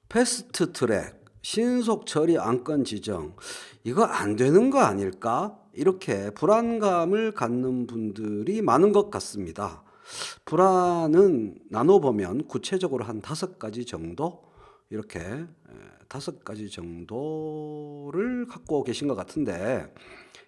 패스트트랙, 신속 처리 안건 지정, 이거 안 되는 거 아닐까? 이렇게 불안감을 갖는 분들이 많은 것 같습니다. 불안은 나눠보면 구체적으로 한 5가지 정도, 이렇게 5가지 정도를 갖고 계신 것 같은데,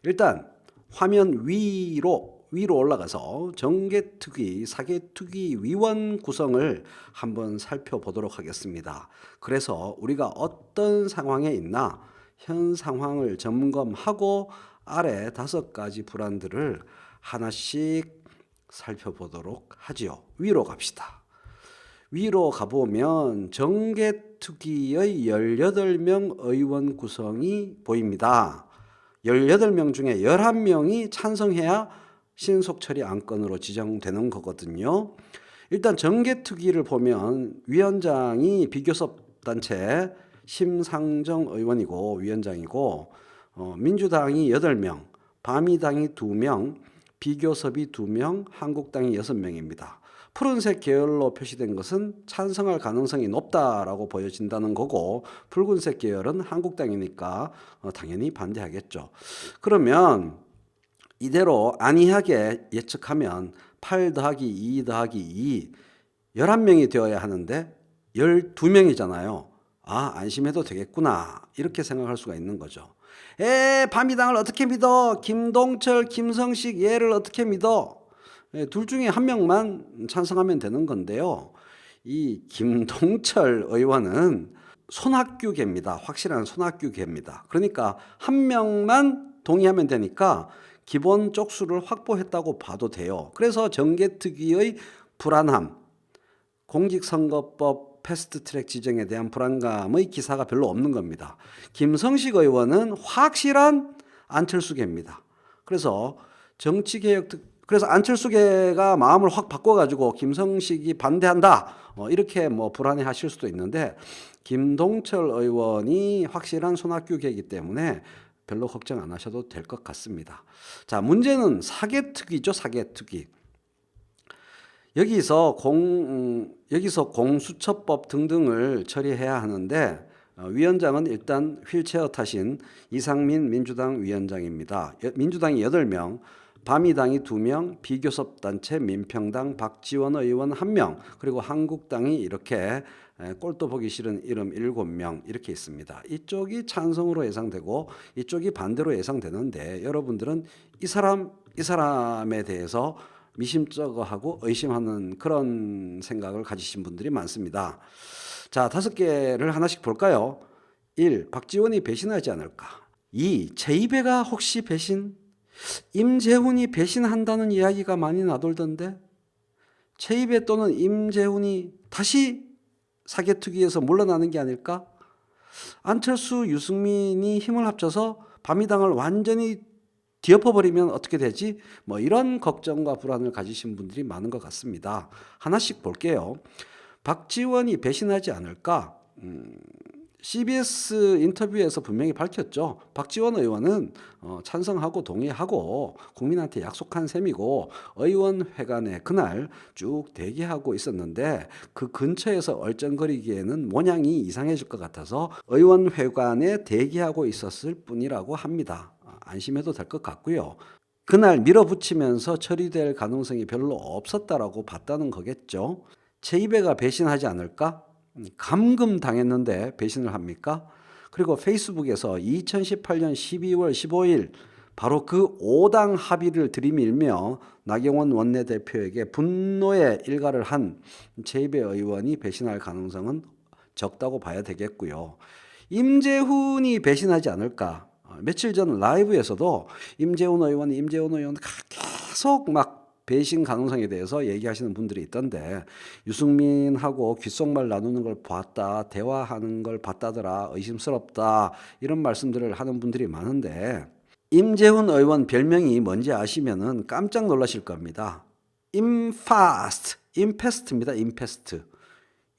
일단 화면 위로 올라가서 정개특위, 사개특위 위원 구성을 한번 살펴보도록 하겠습니다. 그래서 우리가 어떤 상황에 있나 현 상황을 점검하고 아래 5가지 불안들을 하나씩 살펴보도록 하지요. 위로 갑시다. 위로 가보면 정개특위의 18명 의원 구성이 보입니다. 18명 중에 11명이 찬성해야 신속처리 안건으로 지정되는 거거든요. 일단 정개특위를 보면 위원장이 비교섭단체 심상정 의원이고 위원장이고, 민주당이 8명, 바미당이 2명, 비교섭이 2명, 한국당이 6명입니다. 푸른색 계열로 표시된 것은 찬성할 가능성이 높다라고 보여진다는 거고, 붉은색 계열은 한국당이니까 당연히 반대하겠죠. 그러면 이대로 안이하게 예측하면 8 더하기 2 더하기 2, 11명이 되어야 하는데 12명이잖아요. 아, 안심해도 되겠구나, 이렇게 생각할 수가 있는 거죠. 바미당을 어떻게 믿어? 김동철, 김성식 얘를 어떻게 믿어? 둘 중에 한 명만 찬성하면 되는 건데요. 이 김동철 의원은 손학규계입니다. 확실한 손학규계입니다. 그러니까 한 명만 동의하면 되니까 기본 쪽수를 확보했다고 봐도 돼요. 그래서 정개특위의 불안함, 공직선거법 패스트트랙 지정에 대한 불안감의 기사가 별로 없는 겁니다. 김성식 의원은 확실한 안철수계입니다. 그래서 그래서 안철수계가 마음을 확 바꿔가지고 김성식이 반대한다, 이렇게 불안해하실 수도 있는데, 김동철 의원이 확실한 손학규계이기 때문에 별로 걱정 안 하셔도 될 것 같습니다. 자, 문제는 사개특위죠. 사개특위. 여기서 공수처법 등등을 처리해야 하는데, 위원장은 일단 휠체어 타신 이상민 민주당 위원장입니다. 민주당이 8명, 바미당이 2명, 비교섭단체 민평당 박지원 의원 1명, 그리고 한국당이 이렇게 꼴도 보기 싫은 이름 7명 이렇게 있습니다. 이쪽이 찬성으로 예상되고 이쪽이 반대로 예상되는데, 여러분들은 이 사람에 대해서 미심쩍어하고 의심하는 그런 생각을 가지신 분들이 많습니다. 자, 5개를 하나씩 볼까요? 1. 박지원이 배신하지 않을까? 2. 최이배가 혹시 배신? 임재훈이 배신한다는 이야기가 많이 나돌던데, 최이배 또는 임재훈이 다시 사개특위에서 물러나는 게 아닐까? 안철수, 유승민이 힘을 합쳐서 바미당을 완전히 뒤엎어버리면 어떻게 되지? 이런 걱정과 불안을 가지신 분들이 많은 것 같습니다. 하나씩 볼게요. 박지원이 배신하지 않을까? CBS 인터뷰에서 분명히 밝혔죠. 박지원 의원은 찬성하고 동의하고 국민한테 약속한 셈이고, 의원회관에 그날 쭉 대기하고 있었는데 그 근처에서 얼쩡거리기에는 모양이 이상해질 것 같아서 의원회관에 대기하고 있었을 뿐이라고 합니다. 안심해도 될 것 같고요. 그날 밀어붙이면서 처리될 가능성이 별로 없었다라고 봤다는 거겠죠. 최이배가 배신하지 않을까? 감금 당했는데 배신을 합니까? 그리고 페이스북에서 2018년 12월 15일 바로 그 5당 합의를 들이밀며 나경원 원내대표에게 분노의 일가를 한 최이배 의원이 배신할 가능성은 적다고 봐야 되겠고요. 임재훈이 배신하지 않을까? 며칠 전 라이브에서도 임재훈 의원 계속 배신 가능성에 대해서 얘기하시는 분들이 있던데, 유승민하고 귓속말 나누는 걸 봤다, 대화하는 걸 봤다더라, 의심스럽다, 이런 말씀들을 하는 분들이 많은데, 임재훈 의원 별명이 뭔지 아시면은 깜짝 놀라실 겁니다. 임패스트입니다. 임패스트.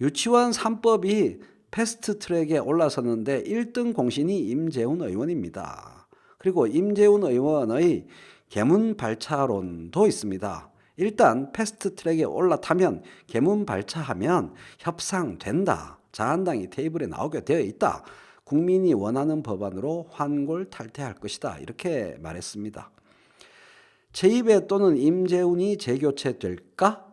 유치원 3법이 패스트 트랙에 올라섰는데 1등 공신이 임재훈 의원입니다. 그리고 임재훈 의원의 개문 발차론도 있습니다. 일단 패스트트랙에 올라타면 개문 발차하면 협상된다. 자한당이 테이블에 나오게 되어 있다. 국민이 원하는 법안으로 환골탈퇴할 것이다. 이렇게 말했습니다. 최입에 또는 임재훈이 재교체될까?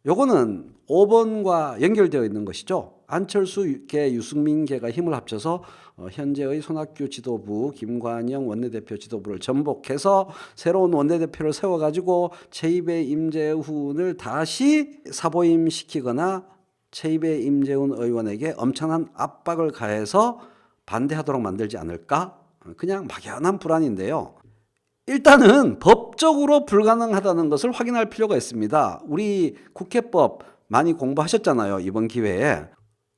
요거는 5번과 연결되어 있는 것이죠. 안철수계 유승민계가 힘을 합쳐서 현재의 손학규 지도부, 김관영 원내대표 지도부를 전복해서 새로운 원내대표를 세워가지고 최입의 임재훈을 다시 사보임시키거나 최입의 임재훈 의원에게 엄청난 압박을 가해서 반대하도록 만들지 않을까? 그냥 막연한 불안인데요. 일단은 법적으로 불가능하다는 것을 확인할 필요가 있습니다. 우리 국회법 많이 공부하셨잖아요, 이번 기회에.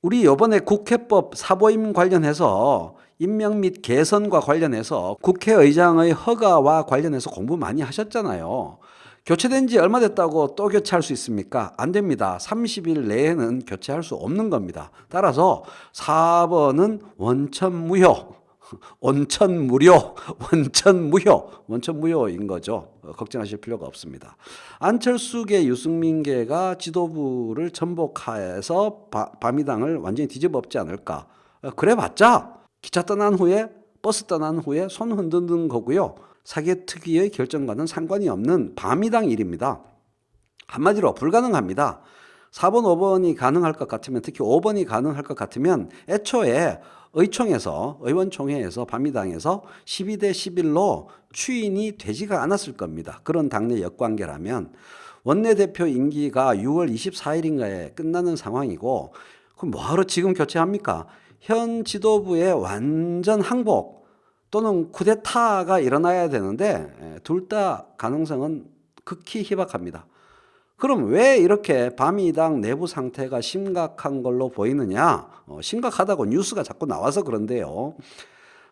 우리 이번에 국회법 사보임 관련해서 임명 및 개선과 관련해서 국회의장의 허가와 관련해서 공부 많이 하셨잖아요. 교체된 지 얼마 됐다고 또 교체할 수 있습니까? 안 됩니다. 30일 내에는 교체할 수 없는 겁니다. 따라서 4번은 원천무효. 원천무효, 원천무효인 거죠. 걱정하실 필요가 없습니다. 안철수계 유승민계가 지도부를 전복해서 바미당을 완전히 뒤집어엎지 않을까. 그래봤자 기차 떠난 후에 버스 떠난 후에 손 흔드는 거고요. 사개특위의 결정과는 상관이 없는 바미당 일입니다. 한마디로 불가능합니다. 4번, 5번이 가능할 것 같으면, 특히 5번이 가능할 것 같으면 애초에 의원총회에서 바미당에서 12대 11로 추인이 되지가 않았을 겁니다. 그런 당내 역관계라면 원내대표 임기가 6월 24일인가에 끝나는 상황이고, 그럼 뭐하러 지금 교체합니까? 현 지도부의 완전 항복 또는 쿠데타가 일어나야 되는데 둘 다 가능성은 극히 희박합니다. 그럼 왜 이렇게 바미당 내부 상태가 심각한 걸로 보이느냐? 심각하다고 뉴스가 자꾸 나와서 그런데요.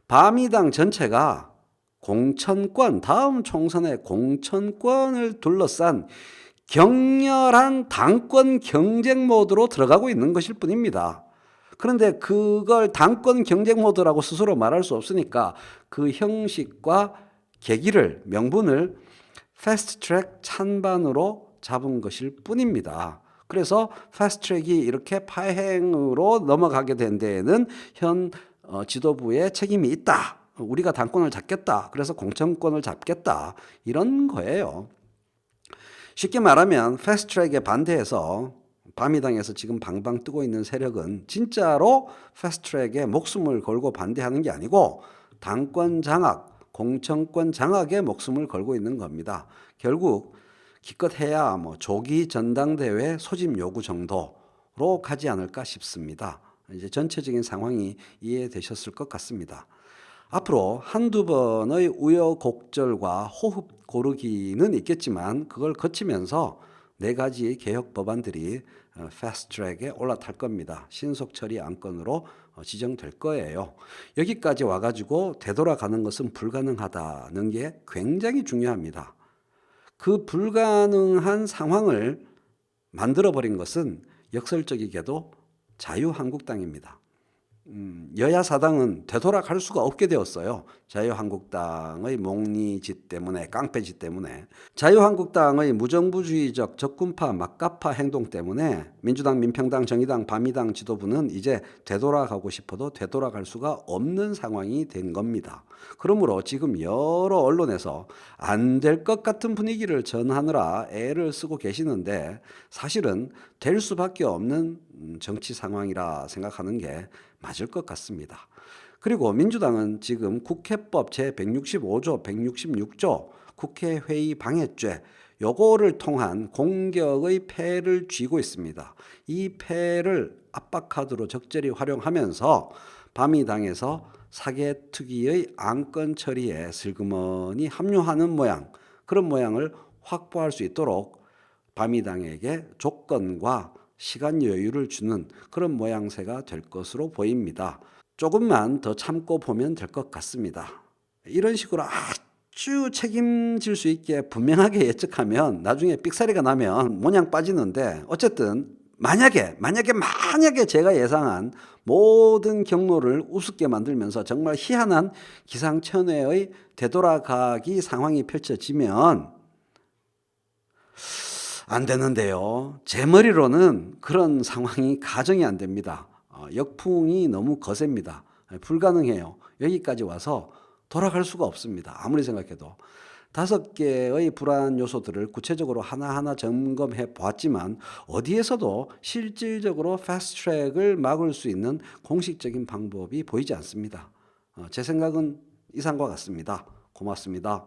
바미당 전체가 공천권, 다음 총선의 공천권을 둘러싼 격렬한 당권 경쟁 모드로 들어가고 있는 것일 뿐입니다. 그런데 그걸 당권 경쟁 모드라고 스스로 말할 수 없으니까 그 형식과 계기를, 명분을 패스트트랙 찬반으로 잡은 것일 뿐입니다. 그래서 패스트트랙이 이렇게 파행으로 넘어가게 된 데에는 현 지도부의 책임이 있다. 우리가 당권을 잡겠다. 그래서 공천권을 잡겠다. 이런 거예요. 쉽게 말하면 패스트트랙에 반대해서 바미당에서 지금 방방 뜨고 있는 세력은 진짜로 패스트트랙에 목숨을 걸고 반대하는 게 아니고 당권 장악, 공천권 장악에 목숨을 걸고 있는 겁니다. 결국 기껏해야 조기 전당대회 소집 요구 정도로 가지 않을까 싶습니다. 이제 전체적인 상황이 이해되셨을 것 같습니다. 앞으로 한두 번의 우여곡절과 호흡 고르기는 있겠지만 그걸 거치면서 4가지 개혁 법안들이 패스트트랙에 올라탈 겁니다. 신속 처리 안건으로 지정될 거예요. 여기까지 와가지고 되돌아가는 것은 불가능하다는 게 굉장히 중요합니다. 그 불가능한 상황을 만들어버린 것은 역설적이게도 자유한국당입니다. 여야 사당은 되돌아갈 수가 없게 되었어요. 자유한국당의 목리짓 때문에, 깡패짓 때문에. 자유한국당의 무정부주의적 적군파 막가파 행동 때문에 민주당, 민평당, 정의당, 바미당 지도부는 이제 되돌아가고 싶어도 되돌아갈 수가 없는 상황이 된 겁니다. 그러므로 지금 여러 언론에서 안 될 것 같은 분위기를 전하느라 애를 쓰고 계시는데 사실은 될 수밖에 없는 정치 상황이라 생각하는 게 맞을 것 같습니다. 그리고 민주당은 지금 국회법 제165조, 166조 국회회의 방해죄 요거를 통한 공격의 패를 쥐고 있습니다. 이 패를 압박카드로 적절히 활용하면서 바미당에서 사개특위의 안건 처리에 슬그머니 합류하는 모양, 그런 모양을 확보할 수 있도록 바미당에게 조건과 시간 여유를 주는 그런 모양새가 될 것으로 보입니다. 조금만 더 참고 보면 될 것 같습니다. 이런 식으로 아주 책임질 수 있게 분명하게 예측하면 나중에 삑사리가 나면 모냥 빠지는데, 어쨌든 만약에 제가 예상한 모든 경로를 우습게 만들면서 정말 희한한 기상천외의 되돌아가기 상황이 펼쳐지면 안 되는데요. 제 머리로는 그런 상황이 가정이 안 됩니다. 역풍이 너무 거셉니다. 불가능해요. 여기까지 와서 돌아갈 수가 없습니다. 아무리 생각해도. 5개의 불안 요소들을 구체적으로 하나하나 점검해 보았지만 어디에서도 실질적으로 패스트 트랙을 막을 수 있는 공식적인 방법이 보이지 않습니다. 제 생각은 이상과 같습니다. 고맙습니다.